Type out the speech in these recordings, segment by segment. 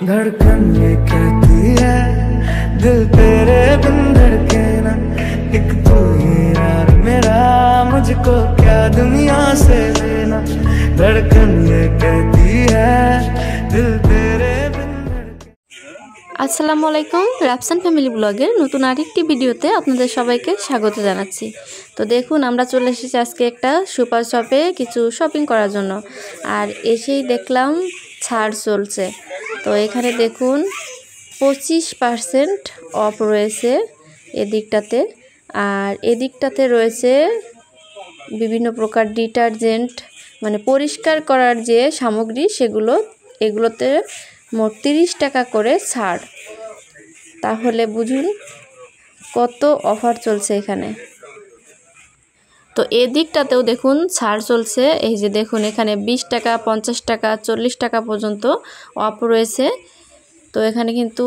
धड़कन ये कहती है दिल तेरे बिन धड़के ना, एक तू ही यार मेरा, मुझको क्या दुनिया से लेना। धड़कन ये कहती है दिल तेरे बिन धड़के। আসসালামু আলাইকুম, রাফসান ফ্যামিলি ব্লগের নতুন আরেকটি ভিডিওতে আপনাদের সবাইকে স্বাগত জানাচ্ছি। তো দেখুন, আমরা চলে এসেছি আজকে একটা সুপার শপে কিছু শপিং করার জন্য। আর এসেই দেখলাম ছাড় চলছে। তো এখানে দেখুন 25% অফ রয়েছে এদিকটাতে। আর এদিকটাতে রয়েছে বিভিন্ন প্রকার ডিটারজেন্ট, মানে পরিষ্কার করার যে সামগ্রী সেগুলো, এগুলোতে মোট 30 টাকা করে ছাড়। তাহলে বুঝুন কত অফার চলছে এখানে। তো এদিকটাতেও দেখুন ছাড় চলছে। এই যে দেখুন, এখানে 20 টাকা, 50 টাকা, 40 টাকা পর্যন্ত অফ রয়েছে। তো এখানে কিন্তু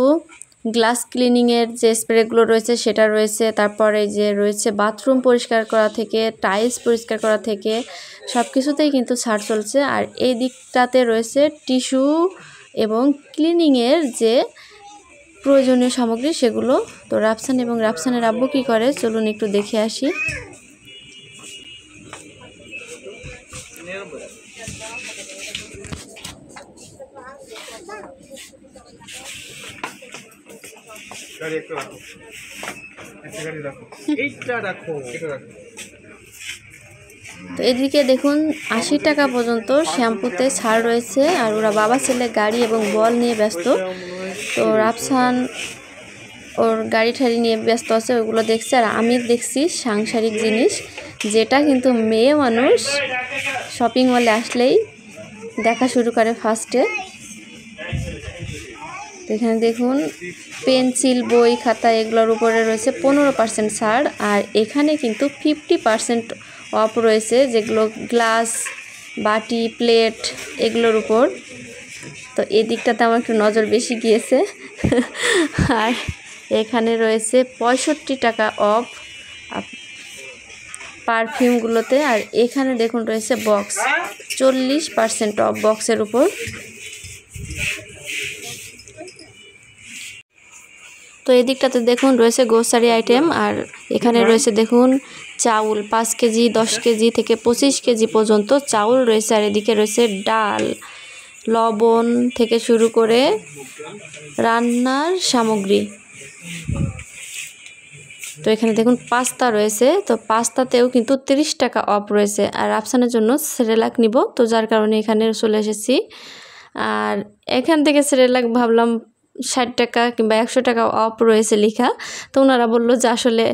গ্লাস ক্লিনিংয়ের যে স্প্রেগুলো রয়েছে সেটা রয়েছে। তারপরে যে রয়েছে বাথরুম পরিষ্কার করা থেকে টাইলস পরিষ্কার করা থেকে সব কিছুতেই কিন্তু ছাড় চলছে। আর এই দিকটাতে রয়েছে টিস্যু এবং ক্লিনিংয়ের যে প্রয়োজনীয় সামগ্রী সেগুলো। তো রাফসান এবং রাফসানের আব্বু কী করে চলুন একটু দেখে আসি। তো এদিকে দেখুন 80 টাকা পর্যন্ত শ্যাম্পুতে ছাড় রয়েছে। আর ওরা বাবা ছেলে গাড়ি এবং বল নিয়ে ব্যস্ত। তো রাফসান ওর গাড়ি ঠাড়ি নিয়ে ব্যস্ত আছে, ওগুলো দেখছে। আর আমি দেখছি সাংসারিক জিনিস, যেটা কিন্তু মেয়ে মানুষ শপিং মলে আসলেই দেখা শুরু করে ফার্স্টে। এখানে দেখুন পেন্সিল, বই, খাতা এগুলোর উপরে রয়েছে 15% ছাড়। আর এখানে কিন্তু 50% অফ রয়েছে, যেগুলো গ্লাস, বাটি, প্লেট এগুলোর উপর। তো এই দিকটাতে আমার একটু নজর বেশি গিয়েছে। আর এখানে রয়েছে 65 টাকা অফ পারফিউমগুলোতে। আর এখানে দেখুন রয়েছে বক্স, 40% অফ বক্সের উপর। তো এই দিকটাতে দেখুন রয়েছে গ্রোসারি আইটেম। আর এখানে রয়েছে দেখুন চাউল 5 কেজি, 10 কেজি থেকে 25 কেজি পর্যন্ত চাউল রয়েছে। আর এদিকে রয়েছে ডাল, লবণ থেকে শুরু করে রান্নার সামগ্রী। তো এখানে দেখুন পাস্তা রয়েছে। তো পাস্তাতেও কিন্তু 30 টাকা অফ রয়েছে। আর রাফসানের জন্য সেরেলাক নিব, তো যার কারণে এখানে চলে এসেছি। আর এখান থেকে সেরেলাক ভাবলাম 60 টাকা কিংবা 100 টাকা অফ রয়েছে লেখা। তো ওনারা বললো যে আসলে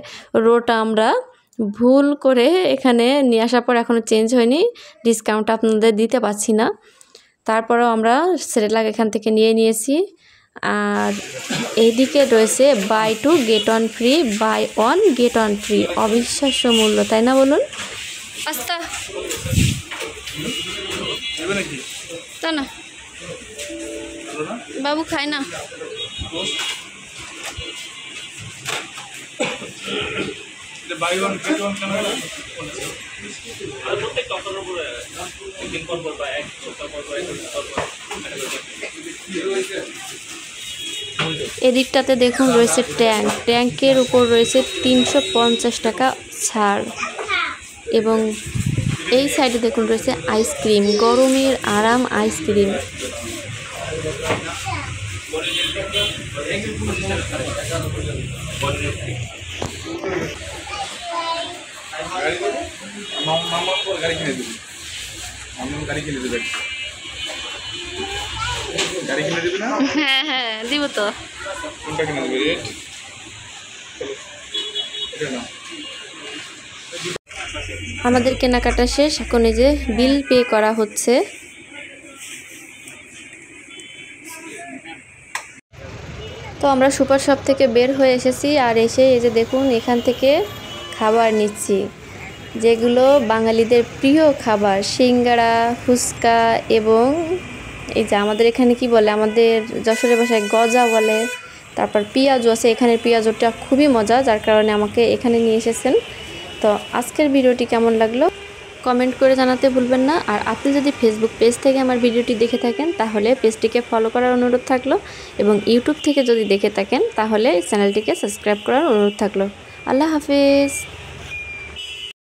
রোটা আমরা ভুল করে এখানে নিয়ে আসার পর এখনও চেঞ্জ হয়নি, ডিসকাউন্ট আপনাদের দিতে পারছি না। তারপরেও আমরা সেরেলাক এখান থেকে নিয়েছি। আর এইদিকে রয়েছে buy 2 get 1 free, buy 1 get 1 free. অবিশ্বাস্য মূল্য, তাই না বলুন? পাস্তা তা না বাবু খায় না। এদিকটাতে দেখুন রয়েছে ট্যাঙ্কের উপর রয়েছে 350 টাকা ছাড়। এবং এই সাইডে দেখুন রয়েছে আইসক্রিম, গরমের আরাম আইসক্রিম। হ্যাঁ হ্যাঁ দিব তো। আমাদের কেনাকাটা শেষ, এখন এই যে বিল পে করা হচ্ছে। তো আমরা সুপার শপ থেকে বের হয়ে এসেছি। আর এসে এই যে দেখুন এখান থেকে খাবার নিচ্ছি, যেগুলো বাঙালিদের প্রিয় খাবার, সিঙ্গাড়া, ফুচকা এবং এই যে আমাদের এখানে কি বলে, আমাদের যশোরের ভাষায় গজা বলে। তারপর পেঁয়াজু আছে, এখানের পেঁয়াজুটা খুবই মজা, যার কারণে আমাকে এখানে নিয়ে এসেছেন। তো আজকের ভিডিওটি কেমন লাগলো কমেন্ট করে জানাতে ভুলবেন না। আর আপনি যদি ফেসবুক পেজ থেকে আমার ভিডিওটি দেখে থাকেন তাহলে পেজটিকে ফলো করার অনুরোধ থাকলো, এবং ইউটিউব থেকে যদি দেখে থাকেন তাহলে চ্যানেলটিকে সাবস্ক্রাইব করার অনুরোধ থাকলো। আল্লাহ হাফেজ।